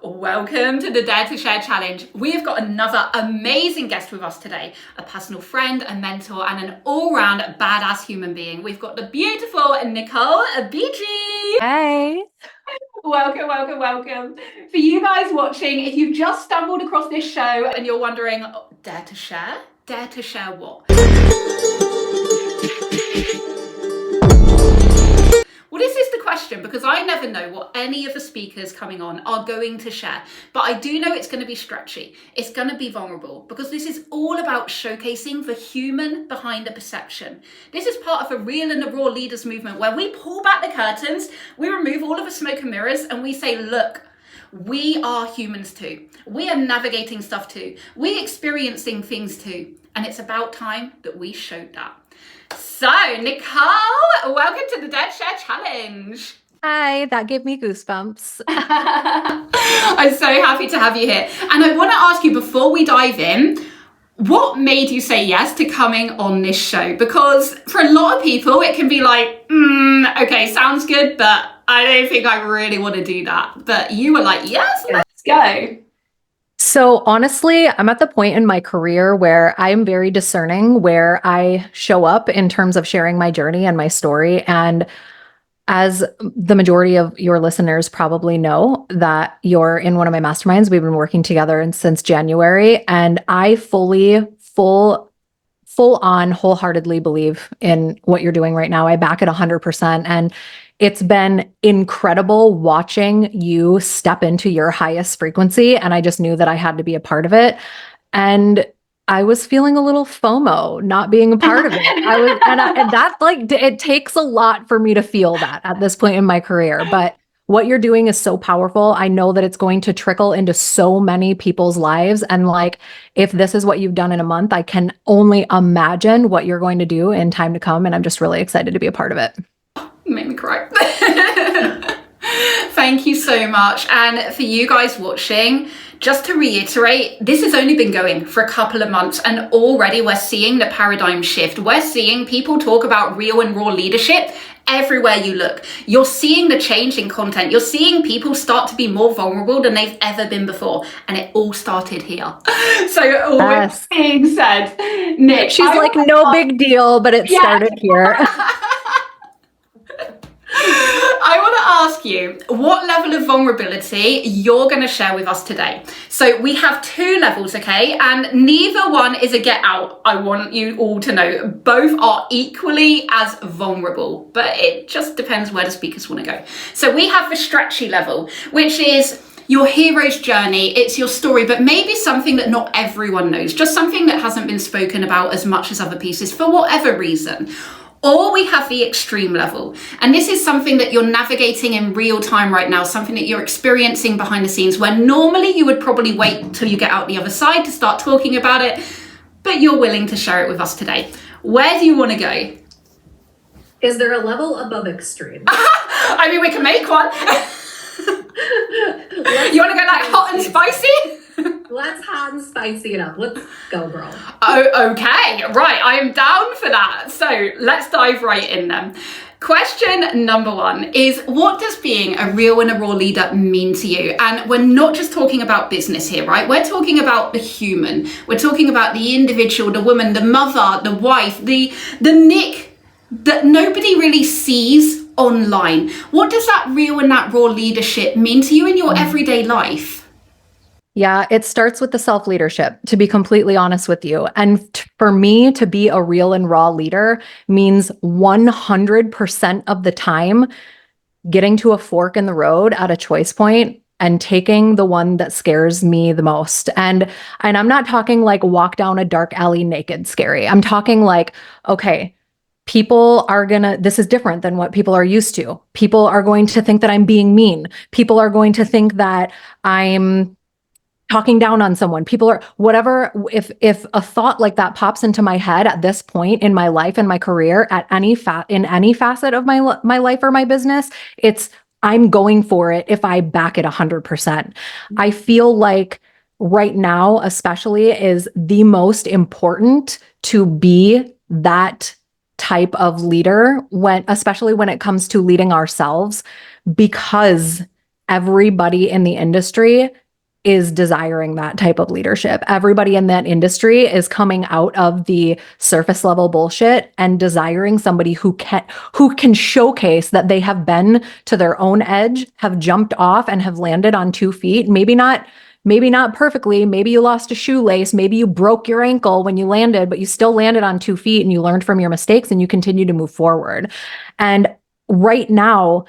Welcome to the Dare to Share Challenge. We have got another amazing guest with us today, a personal friend, a mentor, and an all-round badass human being. We've got the beautiful Nicole Beegee. Hey. Welcome. For you guys watching, if you've just stumbled across this show and you're wondering, dare to share? Dare to share what? Well, this is the question, because I never know what any of the speakers coming on are going to share, but I do know it's going to be stretchy. It's going to be vulnerable, because this is all about showcasing the human behind the perception. This is part of a real and a raw leaders movement where we pull back the curtains, we remove all of the smoke and mirrors, and we say, look, we are humans too. We are navigating stuff too. We're experiencing things too. And it's about time that we showed that. So, Nicole, welcome to the Dare to Share Challenge. Hi, that gave me goosebumps. I'm so happy to have you here. And I want to ask you, before we dive in, what made you say yes to coming on this show? Because for a lot of people, it can be like, okay, sounds good, but I don't think I really want to do that. But you were like, yes, let's go. So honestly, I'm at the point in my career where I'm very discerning where I show up in terms of sharing my journey and my story. And as the majority of your listeners probably know, that you're in one of my masterminds. We've been working together since January, and I full on wholeheartedly believe in what you're doing right now. I back it 100%. And it's been incredible watching you step into your highest frequency. And I just knew that I had to be a part of it. And I was feeling a little FOMO not being a part of it. And that's like, it takes a lot for me to feel that at this point in my career. But what you're doing is so powerful. I know that it's going to trickle into so many people's lives. And like, if this is what you've done in a month, I can only imagine what you're going to do in time to come. And I'm just really excited to be a part of it. You made me cry. Thank you so much. And for you guys watching, just to reiterate, this has only been going for a couple of months, and already we're seeing the paradigm shift. We're seeing people talk about real and raw leadership everywhere you look. You're seeing the change in content. You're seeing people start to be more vulnerable than they've ever been before. And it all started here. So all yes. Being said, Nick, she's like, no big deal, but it started here. I want to ask you what level of vulnerability you're going to share with us today. So we have two levels, okay? And neither one is a get out. I want you all to know both are equally as vulnerable, but it just depends where the speakers want to go. So we have the stretchy level, which is your hero's journey. It's your story, but maybe something that not everyone knows, just something that hasn't been spoken about as much as other pieces for whatever reason. Or we have the extreme level. And this is something that you're navigating in real time right now, something that you're experiencing behind the scenes, where normally you would probably wait till you get out the other side to start talking about it, but you're willing to share it with us today. Where do you want to go? Is there a level above extreme? I mean, we can make one. You want to go like hot and spicy? Let's hot and spicy it up. Let's go, girl. Oh, okay. Right. I am down for that. So let's dive right in then. Question number one is, what does being a real and a raw leader mean to you? And we're not just talking about business here, right? We're talking about the human. We're talking about the individual, the woman, the mother, the wife, the Nick that nobody really sees online. What does that real and that raw leadership mean to you in your everyday life? Yeah, it starts with the self-leadership, to be completely honest with you. And for me, to be a real and raw leader means 100% of the time getting to a fork in the road at a choice point and taking the one that scares me the most. And I'm not talking like walk down a dark alley naked scary. I'm talking like, okay, people are this is different than what people are used to. People are going to think that I'm being mean. People are going to think that I'm talking down on someone. People are whatever. If a thought like that pops into my head at this point in my life and my career, at in any facet of my life or my business, I'm going for it if I back it 100%. I feel like right now, especially, is the most important to be that type of leader especially when it comes to leading ourselves, because everybody in the industry is desiring that type of leadership. Everybody in that industry is coming out of the surface level bullshit and desiring somebody who can showcase that they have been to their own edge, have jumped off and have landed on 2 feet. Maybe not perfectly. Maybe you lost a shoelace. Maybe you broke your ankle when you landed, but you still landed on 2 feet and you learned from your mistakes and you continue to move forward. And right now,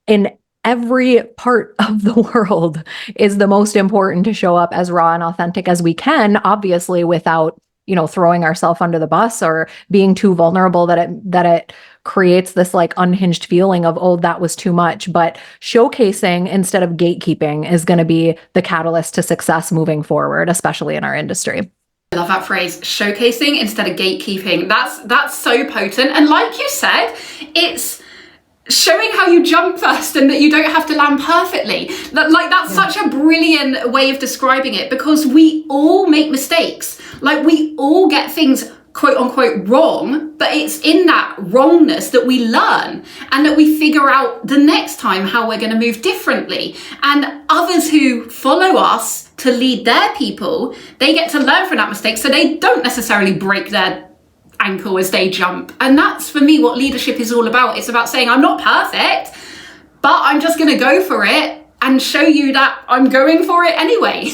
in every part of the world, is the most important to show up as raw and authentic as we can, obviously without, throwing ourselves under the bus or being too vulnerable that it creates this like unhinged feeling of, oh, that was too much. But showcasing instead of gatekeeping is going to be the catalyst to success moving forward, especially in our industry. I love that phrase, showcasing instead of gatekeeping. That's so potent. And like you said, it's showing how you jump first and that you don't have to land perfectly. That's such a brilliant way of describing it, because we all make mistakes. Like, we all get things quote unquote wrong, but it's in that wrongness that we learn and that we figure out the next time how we're going to move differently. And others who follow us to lead their people, they get to learn from that mistake, so they don't necessarily break their ankle as they jump. And that's, for me, what leadership is all about. It's about saying, I'm not perfect, but I'm just going to go for it and show you that I'm going for it anyway.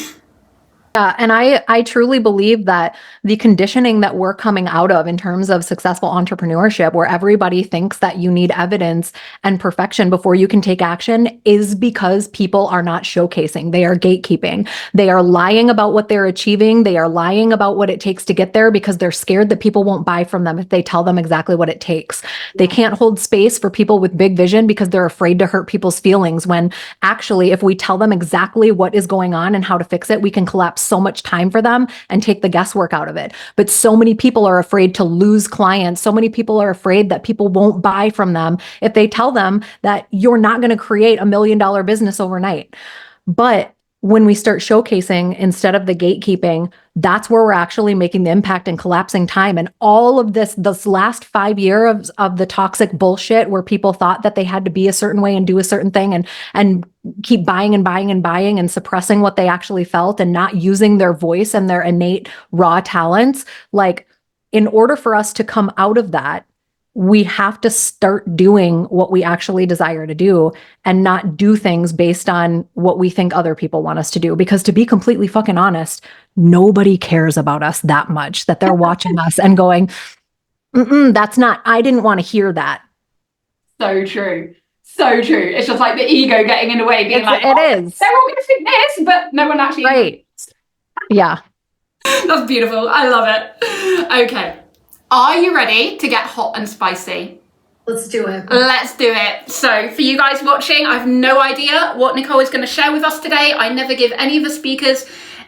Yeah, and I truly believe that the conditioning that we're coming out of in terms of successful entrepreneurship, where everybody thinks that you need evidence and perfection before you can take action, is because people are not showcasing. They are gatekeeping. They are lying about what they're achieving. They are lying about what it takes to get there because they're scared that people won't buy from them if they tell them exactly what it takes. They can't hold space for people with big vision because they're afraid to hurt people's feelings, when actually, if we tell them exactly what is going on and how to fix it, we can collapse so much time for them and take the guesswork out of it. But so many people are afraid to lose clients. So many people are afraid that people won't buy from them if they tell them that you're not going to create $1 million business overnight. But when we start showcasing instead of the gatekeeping, that's where we're actually making the impact and collapsing time. And all of this last 5 years of the toxic bullshit, where people thought that they had to be a certain way and do a certain thing and keep buying and buying and buying and suppressing what they actually felt and not using their voice and their innate raw talents. Like, in order for us to come out of that, we have to start doing what we actually desire to do and not do things based on what we think other people want us to do. Because, to be completely fucking honest, nobody cares about us that much that they're watching us and going, I didn't want to hear that. So true. So true. It's just like the ego getting in the way, being like, it is. They're all going to think this, but no one actually. Right. Yeah. That's beautiful. I love it. Okay. Are you ready to get hot and spicy? Let's do it. Let's do it. So, for you guys watching, I have no idea what Nicole is going to share with us today. I never give any of the speakers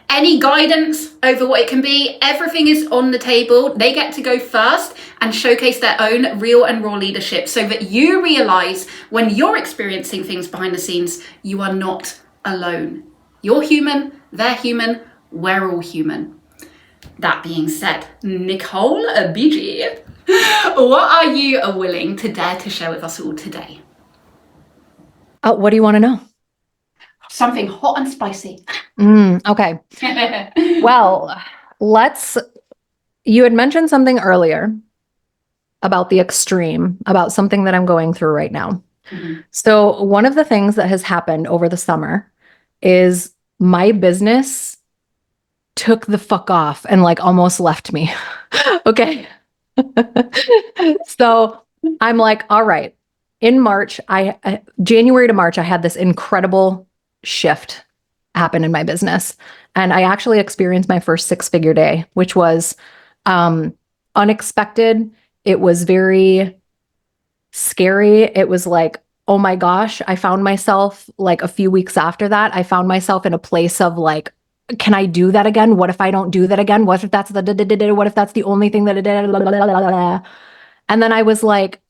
any guidance over what it can be. Everything is on the table. They get to go first and showcase their own real and raw leadership, so that you realize when you're experiencing things behind the scenes, you are not alone. You're human, they're human, we're all human. That being said, Nicole Beegee, what are you willing to dare to share with us all today? What do you want to know? Something hot and spicy. Okay. Well, you had mentioned something earlier about the extreme, about something that I'm going through right now. Mm-hmm. So one of the things that has happened over the summer is my business took the fuck off and like almost left me. Okay. So I'm like, all right. In March, January to March, I had this incredible shift happen in my business. And I actually experienced my first 6-figure day, which was unexpected. It was very scary. It was like, oh my gosh, I found myself like a few weeks after that, I found myself in a place of like, can I do that again? What if I don't do that again? What if that's what if that's the only thing that it did? And then I was like,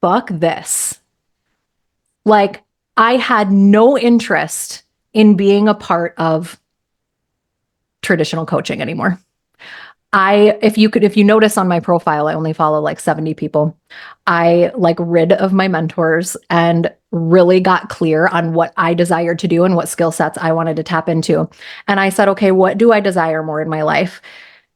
fuck this. Like, I had no interest in being a part of traditional coaching anymore. if you notice on my profile, I only follow like 70 people. I like rid of my mentors and really got clear on what I desired to do and what skill sets I wanted to tap into. And I said, okay, what do I desire more in my life?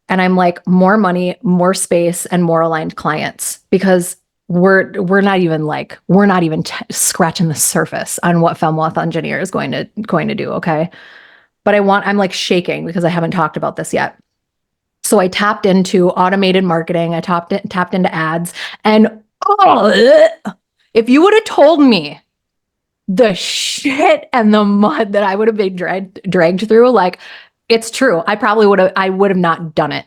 And I'm like, more money, more space, and more aligned clients, because we're not even scratching the surface on what Femme Wealth Engineer is going to do. Okay. But I'm like shaking because I haven't talked about this yet. So I tapped into automated marketing. I tapped into ads, and if you would have told me the shit and the mud that I would have been dragged through, like, it's true. I would have not done it.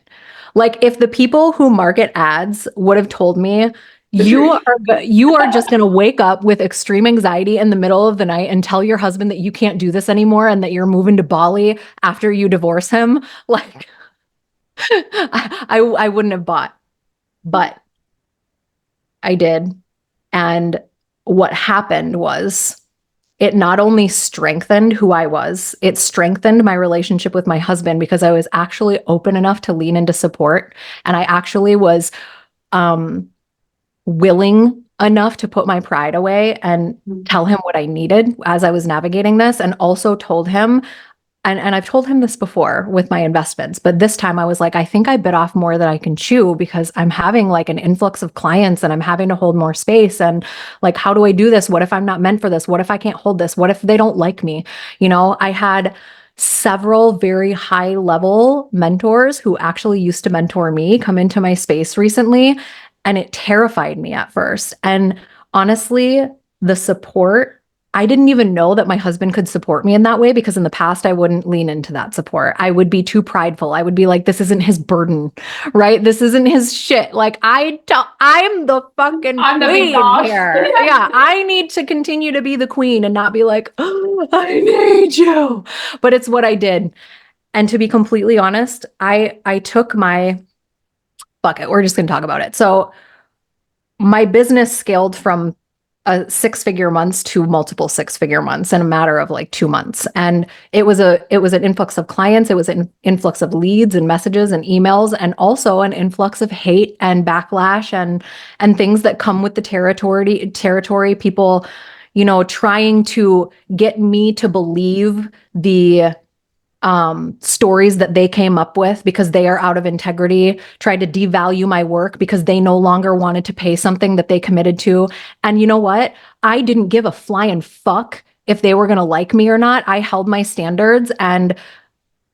Like, if the people who market ads would have told me, you are just going to wake up with extreme anxiety in the middle of the night and tell your husband that you can't do this anymore and that you're moving to Bali after you divorce him, like, I wouldn't have bought, but I did. And what happened was, it not only strengthened who I was, it strengthened my relationship with my husband, because I was actually open enough to lean into support. And I actually was willing enough to put my pride away and tell him what I needed as I was navigating this. And also told him, and I've told him this before with my investments, but this time I was like, I think I bit off more than I can chew, because I'm having like an influx of clients and I'm having to hold more space. And like, how do I do this? What if I'm not meant for this? What if I can't hold this? What if they don't like me? I had several very high level mentors who actually used to mentor me come into my space recently. And it terrified me at first. And honestly, the support, I didn't even know that my husband could support me in that way, because in the past I wouldn't lean into that support. I would be too prideful. I would be like, this isn't his burden, right? This isn't his shit. Like, I'm the fucking queen here. Yeah, I need to continue to be the queen and not be like, oh, I need you. But it's what I did. And to be completely honest, I took my bucket. We're just going to talk about it. So my business scaled from a 6-figure months to multiple 6-figure months in a matter of like 2 months. And it was an influx of clients. It was an influx of leads and messages and emails, and also an influx of hate and backlash and things that come with the territory, people, trying to get me to believe the stories that they came up with because they are out of integrity, tried to devalue my work because they no longer wanted to pay something that they committed to. And you know what? I didn't give a flying fuck if they were going to like me or not. I held my standards and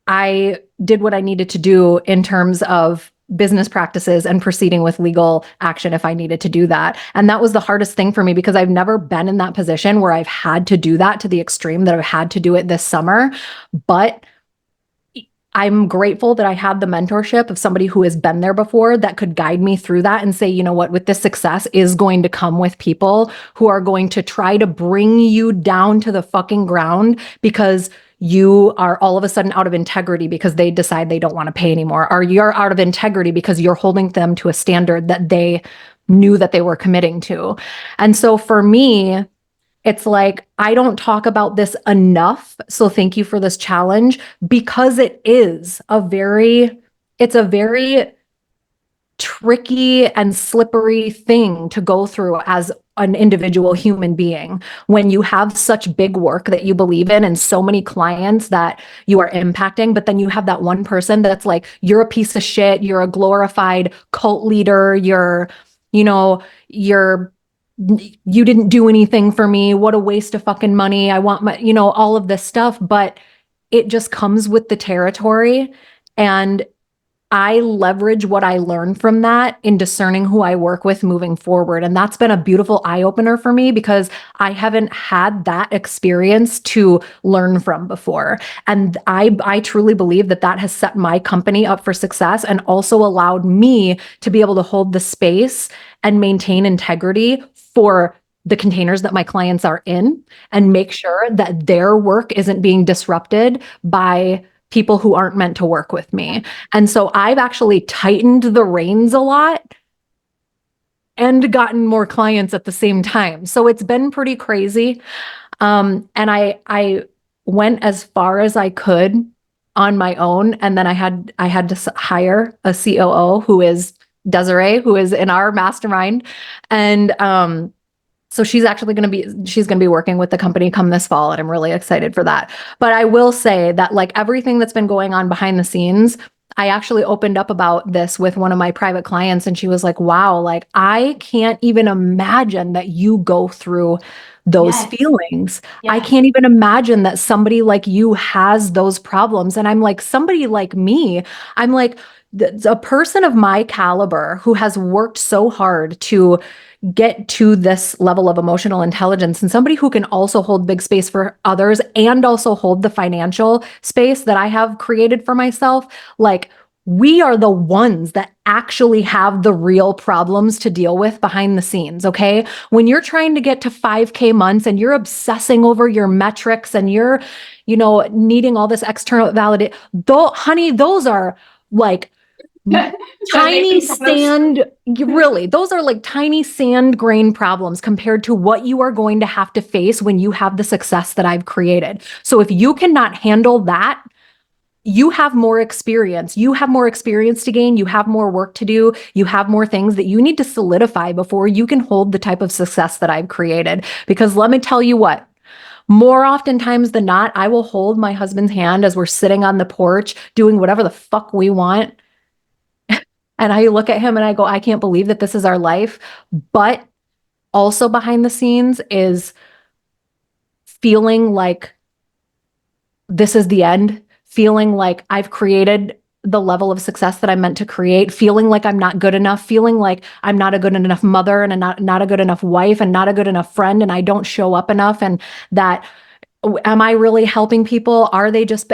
I did what I needed to do in terms of business practices and proceeding with legal action if I needed to do that. And that was the hardest thing for me, because I've never been in that position where I've had to do that to the extreme that I've had to do it this summer. But I'm grateful that I had the mentorship of somebody who has been there before that could guide me through that and say, you know what, with this success is going to come with people who are going to try to bring you down to the fucking ground because you are all of a sudden out of integrity because they decide they don't want to pay anymore, or you're out of integrity because you're holding them to a standard that they knew that they were committing to. And so for me, it's like, I don't talk about this enough. So thank you for this challenge, because it's a very tricky and slippery thing to go through as an individual human being when you have such big work that you believe in and so many clients that you are impacting, but then you have that one person that's like, you're a piece of shit, you're a glorified cult leader, you didn't do anything for me. What a waste of fucking money. I want my, all of this stuff, but it just comes with the territory. And I leverage what I learned from that in discerning who I work with moving forward. And that's been a beautiful eye opener for me, because I haven't had that experience to learn from before. And I truly believe that has set my company up for success and also allowed me to be able to hold the space and maintain integrity for the containers that my clients are in, and make sure that their work isn't being disrupted by people who aren't meant to work with me. And so I've actually tightened the reins a lot and gotten more clients at the same time. So it's been pretty crazy. And I went as far as I could on my own. And then I had to hire a COO who is Desiree, who is in our mastermind. And so she's going to be working with the company come this fall, and I'm really excited for that. But I will say that like everything that's been going on behind the scenes, I actually opened up about this with one of my private clients, and she was like, wow, like I can't even imagine that you go through those Yes. feelings. I Yes. can't even imagine that somebody like you has those problems. And I'm like, somebody like me, I'm like, a person of my caliber who has worked so hard to get to this level of emotional intelligence, and somebody who can also hold big space for others and also hold the financial space that I have created for myself, like we are the ones that actually have the real problems to deal with behind the scenes, okay? When you're trying to get to 5K months and you're obsessing over your metrics and you're, needing all this external validation, honey, those are like tiny sand, those are like tiny sand grain problems compared to what you are going to have to face when you have the success that I've created. So if you cannot handle that, you have more experience. You have more experience to gain. You have more work to do. You have more things that you need to solidify before you can hold the type of success that I've created. Because let me tell you what, more oftentimes than not, I will hold my husband's hand as we're sitting on the porch doing whatever the fuck we want. And I look at him and I go, I can't believe that this is our life. But also behind the scenes is feeling like this is the end, feeling like I've created the level of success that I'm meant to create, feeling like I'm not good enough, feeling like I'm not a good enough mother and not a good enough wife and not a good enough friend, and I don't show up enough, and that am I really helping people? Are they just,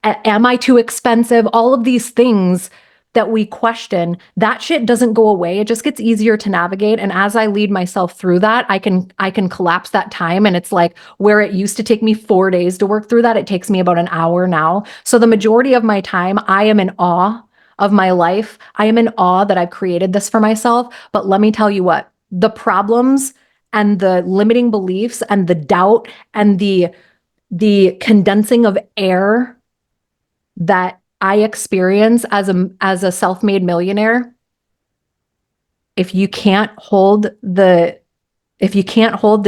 am I too expensive? All of these things that we question, that shit doesn't go away. It just gets easier to navigate. And as I lead myself through that, I can collapse that time. And it's like where it used to take me 4 days to work through that, it takes me about an hour now. So the majority of my time, I am in awe of my life. I am in awe that I've created this for myself. But let me tell you what, the problems and the limiting beliefs and the doubt and the condensing of air that I experience as a self-made millionaire, if you can't hold the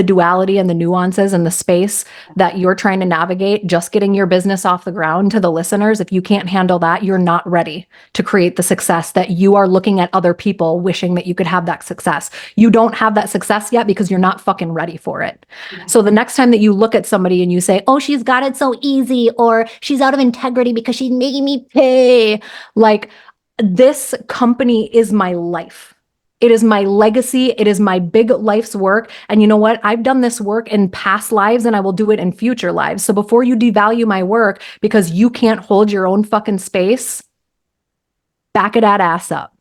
duality and the nuances and the space that you're trying to navigate, just getting your business off the ground, to the listeners, if you can't handle that, you're not ready to create the success that you are looking at other people wishing that you could have that success. You don't have that success yet because you're not fucking ready for it. So the next time that you look at somebody and you say, oh, she's got it so easy, or she's out of integrity because she's making me pay, like, this company is my life. It is my legacy. It is my big life's work. And you know what? I've done this work in past lives and I will do it in future lives. So before you devalue my work because you can't hold your own fucking space, back that ass up.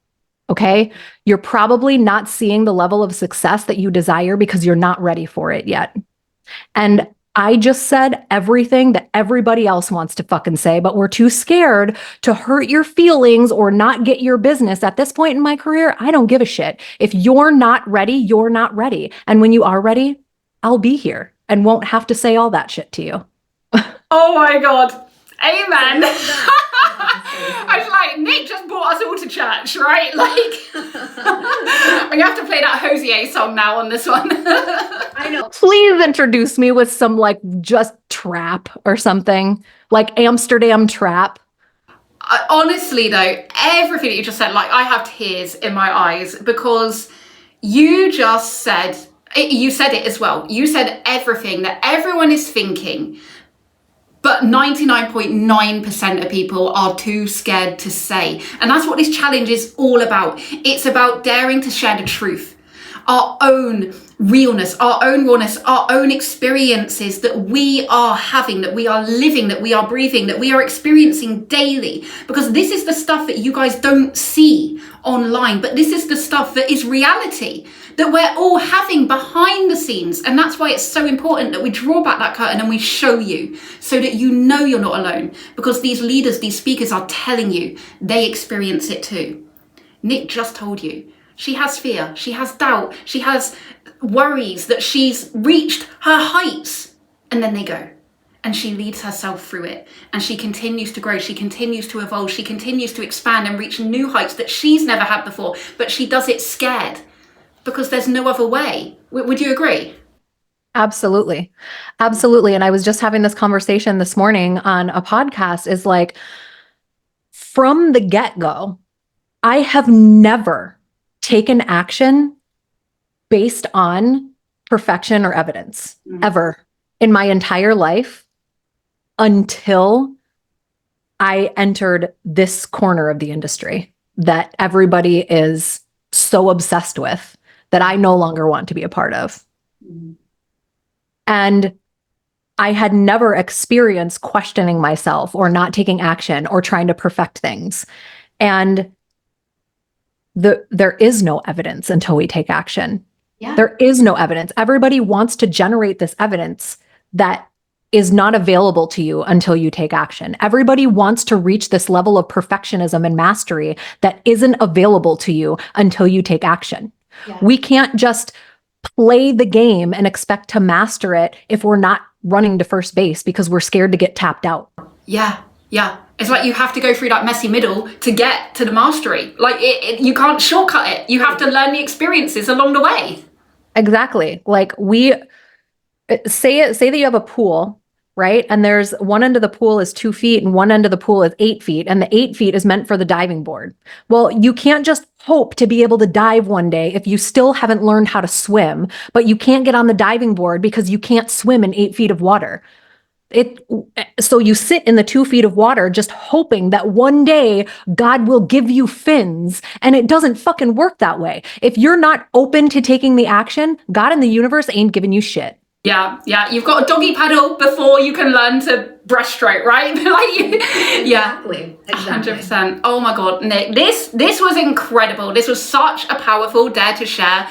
Okay? You're probably not seeing the level of success that you desire because you're not ready for it yet. And I just said everything that everybody else wants to fucking say, but we're too scared to hurt your feelings or not get your business. At this point in my career, I don't give a shit. If you're not ready, you're not ready. And when you are ready, I'll be here and won't have to say all that shit to you. Oh my God. Amen. I was like, Nick just brought us all to church, right? Like, I'm going to have to play that Hosier song now on this one. I know. Please introduce me with some like just trap or something, like Amsterdam trap. Honestly though, everything that you just said, like, I have tears in my eyes because you just said, you said it as well. You said everything that everyone is thinking, but 99.9% of people are too scared to say. And that's what this challenge is all about. It's about daring to share the truth, our own realness, our own rawness, our own experiences that we are having, that we are living, that we are breathing, that we are experiencing daily. Because this is the stuff that you guys don't see online, but this is the stuff that is reality, that we're all having behind the scenes. And that's why it's so important that we draw back that curtain and we show you so that you know you're not alone, because these leaders, these speakers are telling you they experience it too. Nick just told you. She has fear, she has doubt, she has worries that she's reached her heights, and then they go. and she leads herself through it, and she continues to grow, she continues to evolve, she continues to expand and reach new heights that she's never had before, but she does it scared because there's no other way. Would you agree? Absolutely. Absolutely. And I was just having this conversation this morning on a podcast, is like, from the get-go, I have never taken action based on perfection or evidence, ever, in my entire life, until I entered this corner of the industry that everybody is so obsessed with that I no longer want to be a part of. And I had never experienced questioning myself or not taking action or trying to perfect things. And there is no evidence until we take action. Yeah. There is no evidence. Everybody wants to generate this evidence that is not available to you until you take action. Everybody wants to reach this level of perfectionism and mastery that isn't available to you until you take action. Yeah. We can't just play the game and expect to master it if we're not running to first base because we're scared to get tapped out. Yeah. Yeah. It's like you have to go through that messy middle to get to the mastery. Like you can't shortcut it. You have to learn the experiences along the way. Exactly. Like say that you have a pool, right? And there's one end of the pool is 2 feet and one end of the pool is 8 feet. And the 8 feet is meant for the diving board. Well, you can't just hope to be able to dive one day if you still haven't learned how to swim, but you can't get on the diving board because you can't swim in 8 feet of water. So you sit in the 2 feet of water just hoping that one day God will give you fins, and it doesn't fucking work that way. If you're not open to taking the action, God and the universe ain't giving you shit. Yeah, yeah. You've got a doggy paddle before you can learn to breaststroke, right? Yeah. Exactly. 100%. Oh my God, Nick, this was incredible. This was such a powerful dare to share.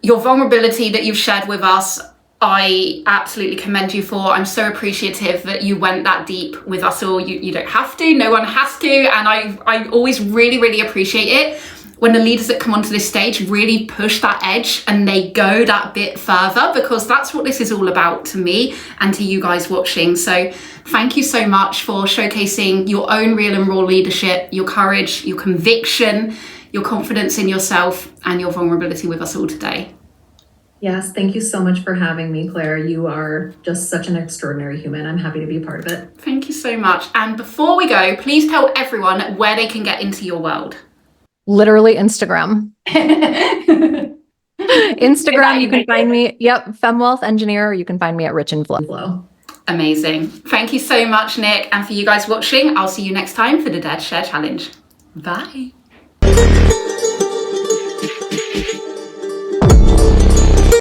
Your vulnerability that you've shared with us, I absolutely commend you for. I'm so appreciative that you went that deep with us all. You don't have to, no one has to. And I always really, really appreciate it when the leaders that come onto this stage really push that edge and they go that bit further, because that's what this is all about to me and to you guys watching. So thank you so much for showcasing your own real and raw leadership, your courage, your conviction, your confidence in yourself, and your vulnerability with us all today. Yes, thank you so much for having me, Claire. You are just such an extraordinary human. I'm happy to be a part of it. Thank you so much. And before we go, please tell everyone where they can get into your world. Literally Instagram. Instagram, you can find me, FemWealth Engineer, or you can find me at Rich and Flow. Amazing. Thank you so much, Nick. And for you guys watching, I'll see you next time for the Dare to Share Challenge. Bye.